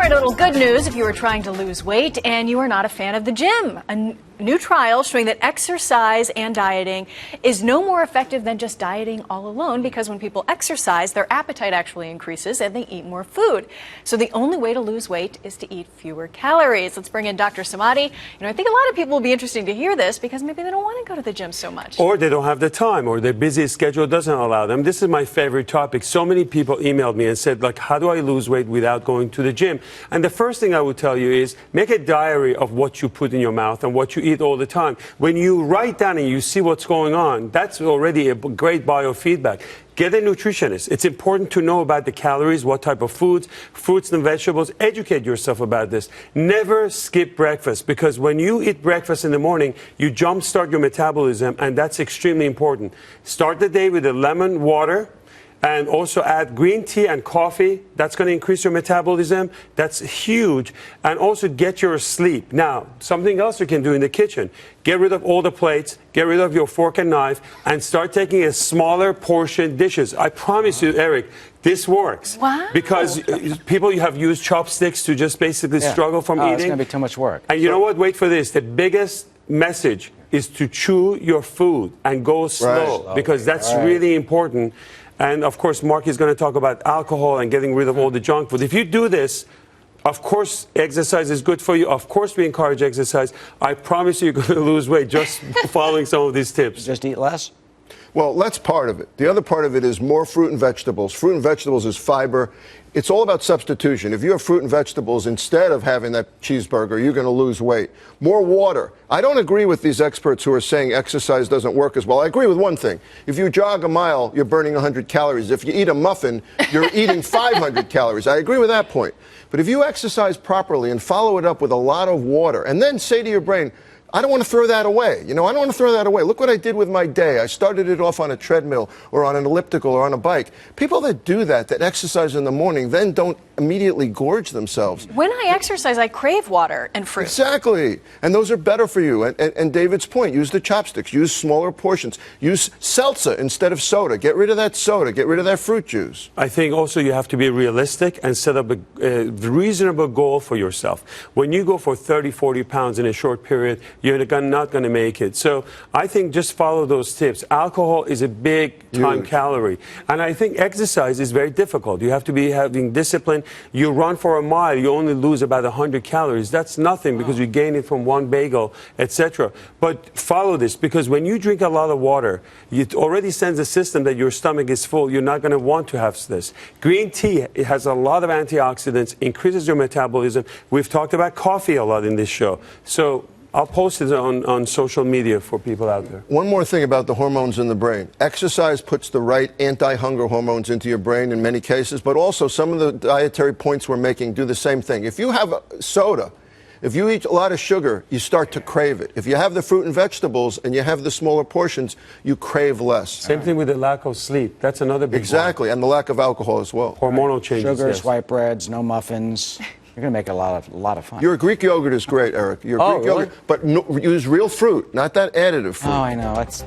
right, a little good news if you are trying to lose weight and you are not a fan of the gym. A new trial showing that exercise and dieting is no more effective than just dieting all alone, because when people exercise, their appetite actually increases and they eat more food. So the only way to lose weight is to eat fewer calories. Let's bring in Dr. Samadi. I think a lot of people will be interested to hear this because maybe they don't want to go to the gym so much. Or they don't have the time, or their busy schedule doesn't allow them. This is my favorite topic. So many people emailed me and said, like, how do I lose weight without going to the gym? And the first thing I would tell you is make a diary of what you put in your mouth and what you eat all the time. When you write down and you see what's going on, that's already a great biofeedback. Get a nutritionist. It's important to know about the calories, what type of foods, fruits and vegetables. Educate yourself about this. Never skip breakfast, because when you eat breakfast in the morning, you jumpstart your metabolism, and that's extremely important. Start the day with a lemon water. And also add green tea and coffee. That's going to increase your metabolism. That's huge. And also get your sleep. Now, something else you can do in the kitchen. Get rid of all the plates. Get rid of your fork and knife. And start taking a smaller portion dishes. I promise you, Eric, this works. Wow. Because people have used chopsticks to just basically struggle from eating. It's going to be too much work. And you know what? Wait for this. The biggest message is to chew your food and go slow. Because that's really important. And, of course, Marc is going to talk about alcohol and getting rid of all the junk food. If you do this, of course, exercise is good for you. Of course, we encourage exercise. I promise you, you're going to lose weight just following some of these tips. Just eat less? Well, that's part of it. The other part of it is more fruit and vegetables. Fruit and vegetables is fiber. It's all about substitution. If you have fruit and vegetables instead of having that cheeseburger, you're going to lose weight. More water. I don't agree with these experts who are saying exercise doesn't work as well. I agree with one thing. If you jog a mile, you're burning 100 calories. If you eat a muffin, you're eating 500 calories. I agree with that point. But if you exercise properly and follow it up with a lot of water, and then say to your brain, I don't want to throw that away. I don't want to throw that away. Look what I did with my day. I started it off on a treadmill or on an elliptical or on a bike. People that do that exercise in the morning, then don't immediately gorge themselves. When I exercise, I crave water and fruit. Exactly. And those are better for you. And David's point, use the chopsticks. Use smaller portions. Use seltzer instead of soda. Get rid of that soda. Get rid of that fruit juice. I think also you have to be realistic and set up a reasonable goal for yourself. When you go for 30, 40 pounds in a short period, you're not going to make it. So I think just follow those tips. Alcohol is a big time calorie. And I think exercise is very difficult. You have to be having discipline. You run for a mile, you only lose about 100 calories. That's nothing because you gain it from one bagel, etc. But follow this, because when you drink a lot of water, it already sends a system that your stomach is full. You're not going to want to have this. Green tea, it has a lot of antioxidants, increases your metabolism. We've talked about coffee a lot in this show. So I'll post it on social media for people out there. One more thing about the hormones in the brain. Exercise puts the right anti-hunger hormones into your brain in many cases, but also some of the dietary points we're making do the same thing. If you have soda, if you eat a lot of sugar, you start to crave it. If you have the fruit and vegetables and you have the smaller portions, you crave less. Same thing with the lack of sleep. That's another big Exactly, and the lack of alcohol as well. Hormonal changes. Sugars, white breads, no muffins. You're going to make a lot of fun. Your Greek yogurt is great, Eric. Your Greek yogurt, but use real fruit, not that additive fruit. Oh, I know. Let's